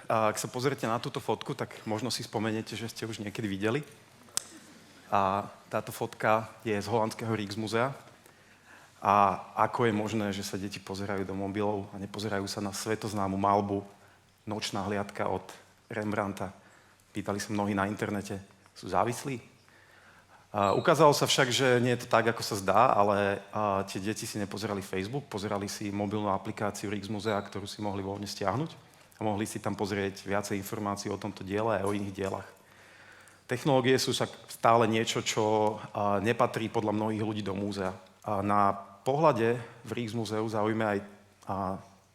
ak sa pozriete na túto fotku, tak možno si spomeniete, že ste už niekedy videli. A táto fotka je z holandského Rijksmuzea. A ako je možné, že sa deti pozerajú do mobilov a nepozerajú sa na svetoznámu maľbu Nočná hliadka od Rembrandta? Pýtali sa mnohí na internete, sú závislí? Ukázalo sa však, že nie je to tak, ako sa zdá, ale tie deti si nepozerali Facebook, pozerali si mobilnú aplikáciu Rijksmuzea, ktorú si mohli voľne stiahnuť a mohli si tam pozrieť viacej informácií o tomto diele a o iných dielach. Technológie sú však stále niečo, čo nepatrí podľa mnohých ľudí do múzea. Na pohľade v Rijksmuzeu zaujíma aj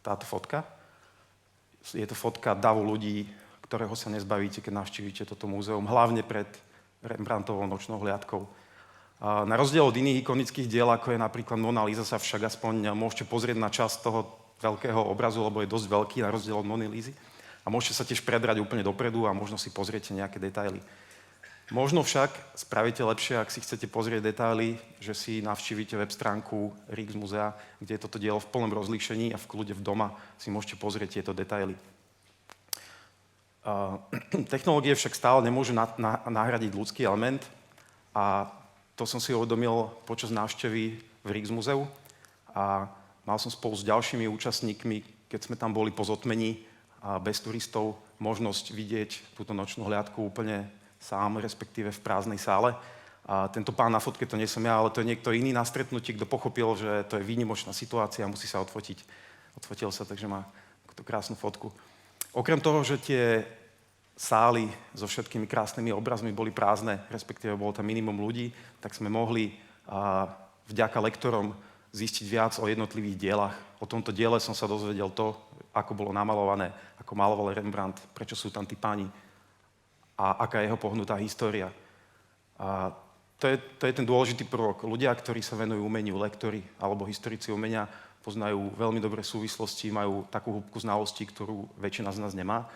táto fotka. Je to fotka davu ľudí, ktorého sa nezbavíte, keď navštívite toto múzeum, hlavne pred Rembrandtovou Nočnou hliadkou. Na rozdiel od iných ikonických diel, ako je napríklad Mona Lisa, sa však aspoň môžete pozrieť na časť toho veľkého obrazu, lebo je dosť veľký, na rozdiel od Mony Lisy. A môžete sa tiež predrať úplne dopredu a možno si pozriete nejaké detaily. Možno však spravíte lepšie, ak si chcete pozrieť detaily, že si navštívite web stránku Rijksmuzea, kde je toto dielo v plnom rozlíšení a v kľude v doma si môžete pozrieť tieto detaily. Technológie však stále nemôžu nahradiť ľudský element a to som si uvedomil počas návštevy v Rijksmuzeu a mal som spolu s ďalšími účastníkmi, keď sme tam boli po zotmení a bez turistov, možnosť vidieť túto nočnú hliadku úplne sám, respektíve v prázdnej sále. A tento pán na fotke, to nie som ja, ale to je niekto iný na stretnutí, kto pochopil, že to je výnimočná situácia a musí sa odfotiť. Odfotil sa, takže má tú krásnu fotku. Okrem toho, že tie sály so všetkými krásnymi obrazmi boli prázdne, respektíve bolo tam minimum ľudí, tak sme mohli vďaka lektorom zistiť viac o jednotlivých dielach. O tomto diele som sa dozvedel to, ako bolo namalované, ako maloval Rembrandt, prečo sú tam tí páni a aká je jeho pohnutá história. A to je ten dôležitý prvok. Ľudia, ktorí sa venujú umeniu, lektori alebo historici umenia, poznajú veľmi dobré súvislosti, majú takú hĺbku znalostí, ktorú väčšina z nás nemá.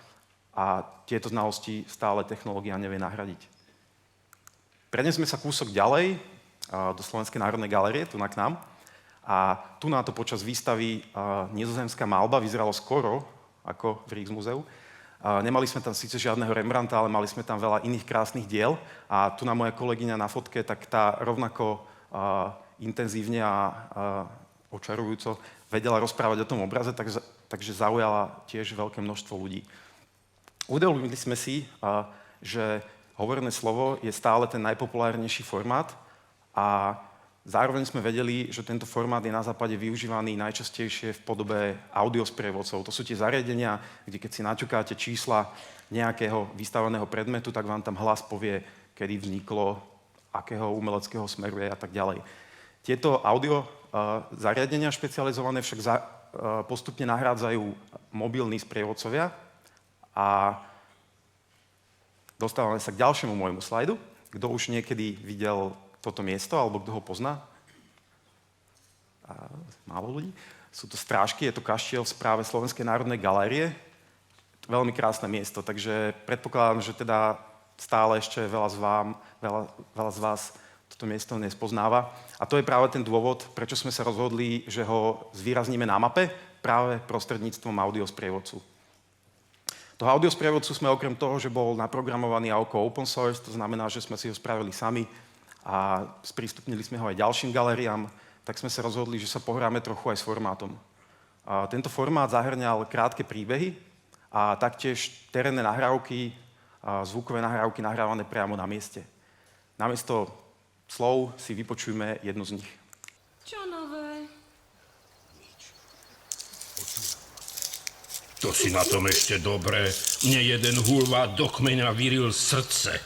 A tieto znalosti stále technológia nevie nahradiť. Prenesme sa kúsok ďalej do Slovenskej národnej galérie, tu k nám. A tu na to počas výstavy nizozemská maľba vyzeralo skoro ako v Rijksmuzeu. Nemali sme tam síce žiadneho Rembrandta, ale mali sme tam veľa iných krásnych diel. A tu na moja kolegyňa na fotke, tak tá rovnako intenzívne a očarujúco vedela rozprávať o tom obraze, takže zaujala tiež veľké množstvo ľudí. Uvedomili sme si, že hovorené slovo je stále ten najpopulárnejší formát a zároveň sme vedeli, že tento formát je na západe využívaný najčastejšie v podobe audiosprievodcov. To sú tie zariadenia, kde keď si naťukáte čísla nejakého vystaveného predmetu, tak vám tam hlas povie, kedy vzniklo, akého umeleckého smeru je a tak ďalej. Tieto audio zariadenia špecializované však postupne nahrádzajú mobilní sprievodcovia a dostávame sa k ďalšiemu môjmu slajdu. Kto už niekedy videl toto miesto, alebo kto ho pozná? Málo ľudí. Sú to strážky, je to kaštiel v správe Slovenskej národnej galérie. Veľmi krásne miesto, takže predpokladám, že teda stále ešte veľa z vás toto miesto nespoznáva. A to je práve ten dôvod, prečo sme sa rozhodli, že ho zvýrazníme na mape práve prostredníctvom audiosprievodcu. Toho audiosprievodcu sme okrem toho, že bol naprogramovaný ako open source, to znamená, že sme si ho spravili sami a sprístupnili sme ho aj ďalším galériám, tak sme sa rozhodli, že sa pohráme trochu aj s formátom. A tento formát zahŕňal krátke príbehy a taktiež terénne nahrávky, a zvukové nahrávky nahrávané priamo na mieste. Namiesto slov si vypočujme jednu z nich. Čo nové? To si na tom ešte dobre. Mne jeden hulvát do kmeňa vyril srdce.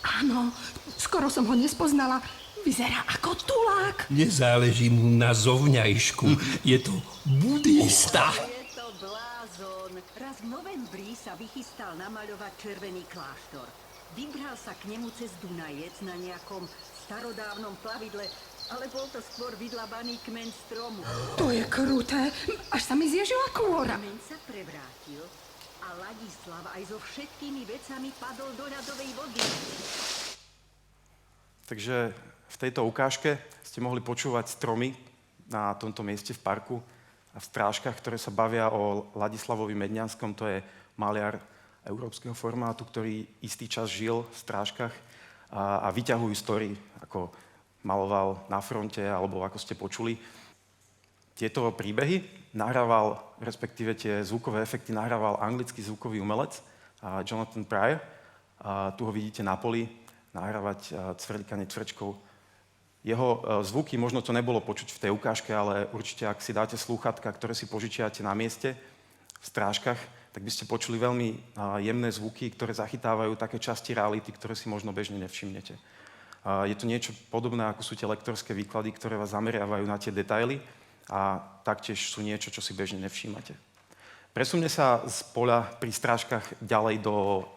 Áno, skoro som ho nespoznala. Vyzerá ako tulák. Nezáleží mu na zovňajšku. Je to budista. Je to blázon. Raz v novembri sa vychystal namaľovať červený kláštor. Vybral sa k nemu cez Dunajec na nejakom starodávnom plavidle, ale bol to skôr vydlabaný kmeň stromu. To je kruté. Až sa mi zježila kôra. Kmeň sa prevrátil a Ladislav aj so všetkými vecami padol do ľadovej vody. Takže v tejto ukážke ste mohli počúvať stromy na tomto mieste v parku. v strážkach, ktoré sa bavia o Ladislavovi Medňanskom, to je maliar európskeho formátu, ktorý istý čas žil v strážkach a vyťahujú story, ako maloval na fronte, alebo ako ste počuli. Tieto príbehy nahrával, respektíve tie zvukové efekty nahrával anglický zvukový umelec Jonathan Pryor. Tu ho vidíte na poli nahrávať cvrlikanie cvrčkov. Jeho zvuky, možno to nebolo počuť v tej ukážke, ale určite, ak si dáte slúchatka, ktoré si požičiate na mieste v strážkach, tak by ste počuli veľmi jemné zvuky, ktoré zachytávajú také časti reality, ktoré si možno bežne nevšimnete. Je to niečo podobné, ako sú tie lektorské výklady, ktoré vás zameriavajú na tie detaily a taktiež sú niečo, čo si bežne nevšímate. Presuňme sa z poľa pri strážkach ďalej do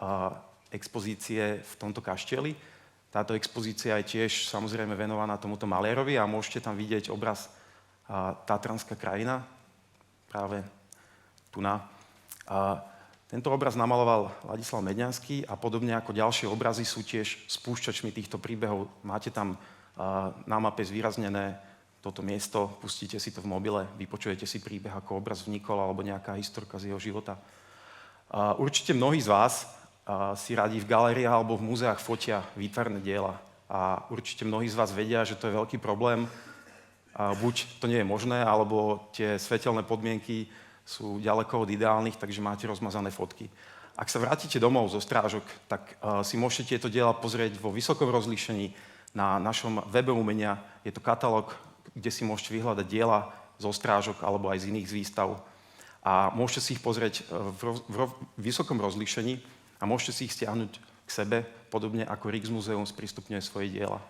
expozície v tomto kaštieli. Táto expozícia je tiež samozrejme venovaná tomuto maliarovi a môžete tam vidieť obraz Tatranská krajina, práve tu na. Tento obraz namaloval Ladislav Medňanský a podobne ako ďalšie obrazy sú tiež spúšťačmi týchto príbehov. Máte tam na mape zvýraznené toto miesto, pustíte si to v mobile, vypočujete si príbeh, ako obraz vnikol alebo nejaká historka z jeho života. Určite mnohí z vás si radi v galériách alebo v múzeách fotia výtvarné diela. A určite mnohí z vás vedia, že to je veľký problém. Buď to nie je možné, alebo tie svetelné podmienky sú ďaleko od ideálnych, takže máte rozmazané fotky. Ak sa vrátite domov zo strážok, tak si môžete tieto diela pozrieť vo vysokom rozlíšení na našom webe umenia. Je to katalóg, kde si môžete vyhľadať diela zo strážok alebo aj z iných výstav. A môžete si ich pozrieť v vysokom rozlíšení a môžete si ich stiahnuť k sebe, podobne ako Rijksmuseum sprístupňuje svoje diela.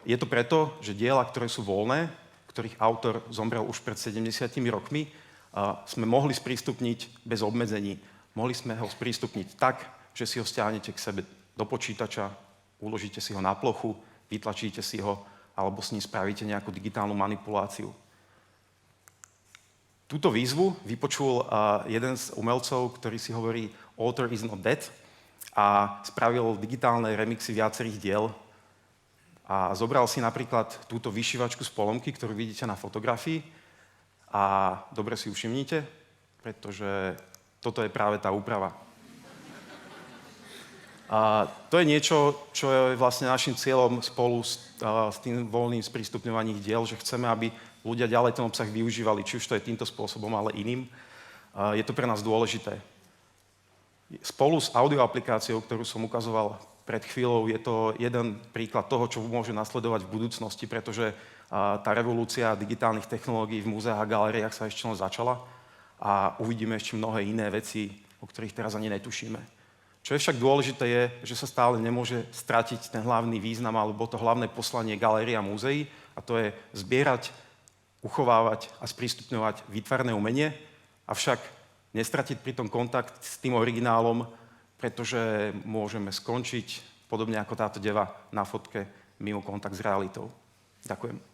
Je to preto, že diela, ktoré sú voľné, ktorých autor zomrel už pred 70 rokmi, sme mohli sprístupniť bez obmedzení. Mohli sme ho sprístupniť tak, že si ho stiahnete k sebe do počítača, uložíte si ho na plochu, vytlačíte si ho, alebo s ním spravíte nejakú digitálnu manipuláciu. Túto výzvu vypočul jeden z umelcov, ktorý si hovorí Author is not dead a spravil digitálne remixy viacerých diel a zobral si napríklad túto vyšívačku z polomky, ktorú vidíte na fotografii a dobre si ju všimnite, pretože toto je práve tá úprava. A to je niečo, čo je vlastne našim cieľom spolu s tým voľným sprístupňovaním diel, že chceme, aby ľudia ďalej ten obsah využívali, či už to je týmto spôsobom, ale iným. Je to pre nás dôležité. Spolu s audioaplikáciou, ktorú som ukazoval pred chvíľou, je to jeden príklad toho, čo môže nasledovať v budúcnosti, pretože tá revolúcia digitálnych technológií v múzeách a galériách sa ešte len začala a uvidíme ešte mnohé iné veci, o ktorých teraz ani netušíme. Čo je však dôležité je, že sa stále nemôže stratiť ten hlavný význam alebo to hlavné poslanie galérie a múzeí a to je zbierať, uchovávať a sprístupňovať výtvarné umenie, avšak nestratiť pritom kontakt s tým originálom, pretože môžeme skončiť, podobne ako táto deva na fotke, mimo kontakt s realitou. Ďakujem.